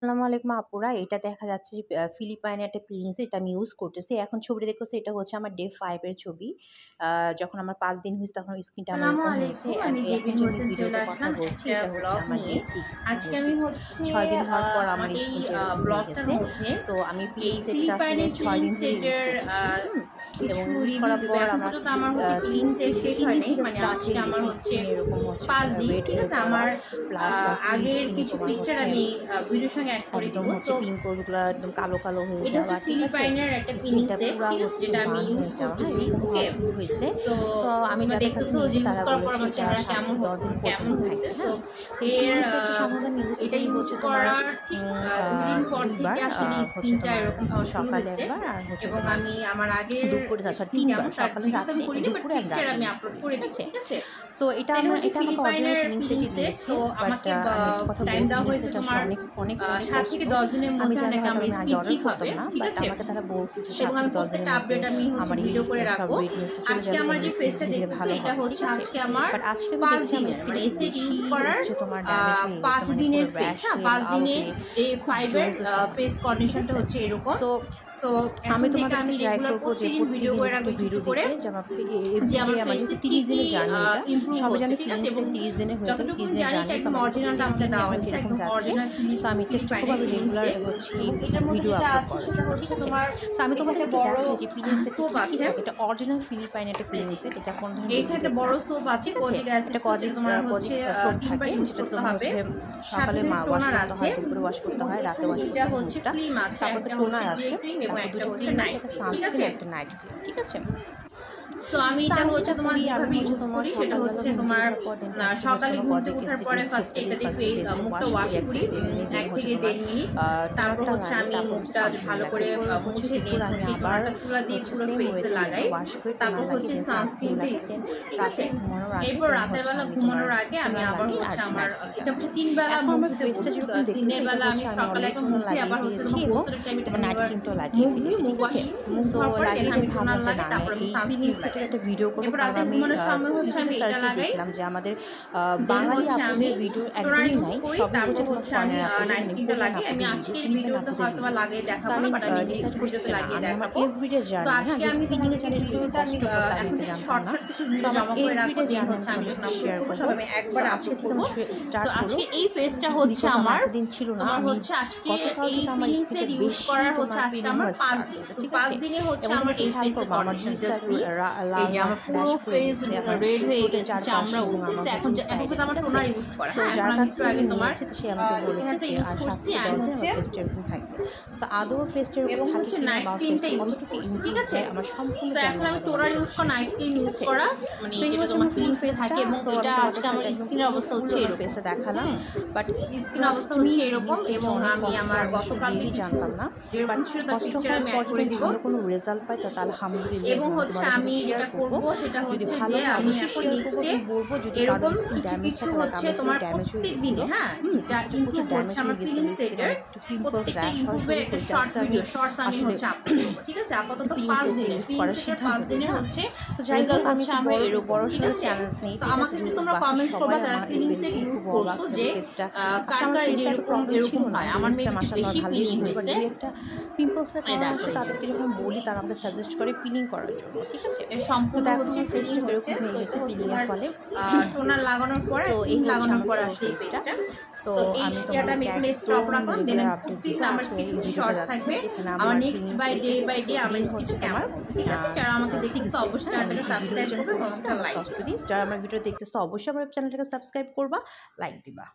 আসসালামু আলাইকুম আপুরা। এটা দেখা যাচ্ছে যে ফিলিপাইনের একটা প্রিন্স, এটা আমি ইউজ করতেছি। এখন ছবিটা দেখতেছি, এটা হচ্ছে আমার ডে 5 এর ছবি। যখন আমার 5 দিন হয়েছে তখন স্ক্রিনটা আমার আসসালামু এরকম হয়েছে। আলাইকুম। আমি এখন জেবিন যে আমি হোসেন চলে ভিডিওতে কথা আসলাম বলছি, একটা এটা হচ্ছে ব্লগ আমার নিয়ে। ডে 6। আজকে আমি হচ্ছে 6 দিন হওয়ার পর আমার এই স্ক্রিনটা এরকম হয়ে ব্লগটার গেছে। মধ্যে সো আমি এই প্রিন্স সেটটা আসলে ফিলিপাইনের 6 দিন প্রিন্স ধরে ইউজ সেটের করতেছি। এবং কিছু ইউজ রিভিউ করার দেব। পর এখন আমার পর্যন্ত আমার হচ্ছে প্রিন্স সেট শেষ হয় নাই, মানে আজকে আমার হচ্ছে এরকম হচ্ছে 5 দিন, রেড ঠিক হয়ে আছে। যাওয়া আমার প্লাস আগের কিছু তোমার পিকচার হচ্ছে আমি ভিডিওর সঙ্গে অ্যাড করে দিব। একদম হচ্ছে সো পিম্পলসগুলো একদম কালো কালো হয়ে এটা যাওয়া, হচ্ছে ঠিক আছে? ফিলিপাইনের একটা প্রিন্স সেট, ঠিক আছে, যেটা আমি ইউজ করতেছি। ওকে, শুরু হয়েছে। সো সো আমি যাদের কাছে দেখতেছো যে নিয়েছি ইউজ তারা করার পর বলেছে আমার এটা চেহারা 7 থেকে 10 দিন কেমন পর্যন্ত হয়েছে। থাকে। সো হ্যাঁ, এটা ইউজ করার ঠিক 2 দিন পর থেকে আসলে স্কিনটা এরকম হওয়া শুরু হয়েছে। এবং আমি আমার আগের দুপুরে স্কিন কেমন তার ভিডিও আমি করিনি, বাট পিকচার আমি আপলোড করে দিচ্ছি, ঠিক আছে। সো এটা হচ্ছে ফিলিপাইনের প্রিন্স সেট। সো আমাকে টাইম দেওয়া হয়েছে তোমার অনেক 7 থেকে 10 দিনের মধ্যে নাকি আমার স্কিন ঠিক হবে, ঠিক আছে। আমাকে তারা বলছে যে এবং আমি প্রত্যেকটা আপডেট আমি হচ্ছে ভিডিও করে রাখবো। আজকে আমার যে ফেসটা দেখতেছো, এটা হচ্ছে আজকে আমার 5 দিনের, মানে এই সেট ইউজ করার 5 দিনের ফেস। 5 দিনের এই 5 এর ফেস কন্ডিশনটা হচ্ছে এরকম। সো আমি তোমাকে আমি রেগুলার প্রতিদিন ভিডিও করে রাখবো, ভিডিও করে যে আমার ফেসে 30 দিনে ইমপ্রুভ হচ্ছে, ঠিক আছে। এবং 30 দিনে হয়ে যতটুকু জানি এটা একদম অরিজিনালটা আমাকে দেওয়া হয়েছে, একদম অরিজিনাল ফিনিশ। আমি চেষ্টা করব রেগুলার হচ্ছে এটার মধ্যে ভিডিও যেটা আপলোড আছে সেটা হচ্ছে তোমার, আমি তোমাকে একটা বড় যে প্রিন্স সোপ আছে, এটা অরিজিনাল ফিলিপাইন একটা প্রিন্স সেট। এটা কোন ধরনের, এখানে একটা বড় সোপ আছে, কোজিক অ্যাসিড। এটা কোজিক তোমার হচ্ছে 3বার ইউজ করতে হবে। সকালে ওয়াশ করতে হয়, দুপুরে ওয়াশ করতে হয়, রাতে ওয়াশ করতে হয়। এটা হচ্ছে ক্রিম আছে, একটা টোনার আছে এবং একটা হচ্ছে নাইট, ঠিক আছে, একটা নাইট ক্রিম, ঠিক আছে। সো আমি এটা হচ্ছে তোমার যেভাবে ইউজ করি সেটা হচ্ছে তোমার সকালে ঘুম থেকে ওঠার পরে ফার্স্ট এটা দিয়ে মুখটা ওয়াশ করি 1 থেকে 1.5 মিনিট। তারপর হচ্ছে আমি মুখটা ভালো করে মুছে নিয়ে হচ্ছে টোনারটা তুলা দিয়ে পুরো ফেসে লাগাই। তারপর হচ্ছে সানস্ক্রিনটা ইউজ করি, ঠিক আছে। এরপর রাতের বেলা ঘুমানোর আগে আমি আবার হচ্ছে আমার এটা হচ্ছে 3 বেলা মুখ ধুতে বসি। দিনের বেলা আমি সকালে একবার মুখ ধুই, আবার হচ্ছে তোমার গোসলের টাইমে এটা নাইট ক্রিমটা লাগিয়ে মুখ ওয়াশ ধোয়ার পরে আমি টোনার লাগাই, তারপর আমি সানস্ক্রিন লাগাই। একটা ভিডিও করব, এরপর রাতে ঘুমানোর সময় হচ্ছে আমি এটা লাগাই। দেখলাম যে আমাদের বাঙালি আপুদের ভিডিও একদমই নাই, তারপর হচ্ছে আমি নাইট ক্রিমটা লাগাই। আমি আজকের ভিডিওতে হয়তো বা লাগিয়ে দেখাবো না, বাট আমি নেক্সট ভিডিওতে লাগিয়ে দেখাবো। সো আজকে আমি ভিডিওটা আমি শর্ট কিছু ভিডিও জমা করে রাখবো, দেন হচ্ছে আমি শেয়ার করব। সব আমি একবার আজকে করব। সো আজকে এই ফেসটা হচ্ছে আমার দিন ছিল না, আমার হচ্ছে আজকে এই প্রিন্সের ইউজ করার হচ্ছে আজকে আমার 5 দিন। সো 5 দিনে হচ্ছে আমার এই ফেসের কন্ডিশনটা সি এই যে আমার পুরো ফেস রেড হয়ে গেছে, চামড়া উঠছে। এখন কিন্তু আমার টোনার ইউজ করা, এখন আমি একটু আগে তোমার সে আমাকে বলেছে এটা ইউজ করছি আর হচ্ছে ফেসটা এরকম থাকবে। সো আদৌ ফেসটা এরকম এবং হচ্ছে নাইট ক্রিমটা ইউজ করছি, ঠিক আছে। আমার সম্পূর্ণ সো এখন আমি টোনার ইউজ করা, নাইট ক্রিম ইউজ করা, মানে যেটা তোমার ক্লিন ফেস থাকে। এবং এটা আজকে আমার স্কিনের অবস্থা হচ্ছে এরকম, ফেসটা দেখালাম, বাট স্কিনের অবস্থা হচ্ছে এরকম। এবং আমি আমার গতকাল জানতাম না, যেরকম ছিল তার পিকচার আমি অ্যাড করে দিব। কোনো রেজাল্ট পাই তো আলহামদুলিল্লাহ। এবং হচ্ছে আমি যেটা করব সেটা হচ্ছে যে আমি এখন নেক্সটে এরকম কিছু হচ্ছে তোমার প্রত্যেক দিনে, হ্যাঁ, যা ইমপ্রুভ হচ্ছে আমার ক্লিন সেটের প্রত্যেকটা ইমপ্রুভের একটা শর্ট ভিডিও, শর্টস আমি হচ্ছে আপলোড করব, ঠিক আছে। আপাতত 5 দিন ক্লিন সেটের 5 দিনের হচ্ছে রেজাল্ট হচ্ছে আমি বড় চ্যালেঞ্জ নেই। তো আমাকে একটু তোমরা কমেন্টস করবা যারা ক্লিন সেট ইউজ করছো যে কার কার এরকম হয়। আমার মেবি বেশি পিলিং হয়েছে, একটা পিম্পলস আছে, তাদেরকে যখন বলি তারা আমাকে সাজেস্ট করে পিলিং করার জন্য, ঠিক আছে। সম্পূর্ণ হচ্ছে পিলিং হয়েছে পিলিং এর ফলে টোনার লাগানোর পরে এই লাগানোর পরে আসলে ফেসটা। সো আমি আমি এখানে স্টপ রাখলাম, দেন প্রত্যেক আমার কিছু শর্টস থাকবে আমার নেক্সট বাই ডে আমার স্কিন কেমন হচ্ছে, ঠিক আছে। যারা আমাকে দেখতেছো অবশ্যই চ্যানেলটাকে সাবস্ক্রাইব করবে, কমেন্ট লাইক। যারা আমার ভিডিও দেখতেছো অবশ্যই আমার চ্যানেলটাকে সাবস্ক্রাইব করবা, লাইক দিবা।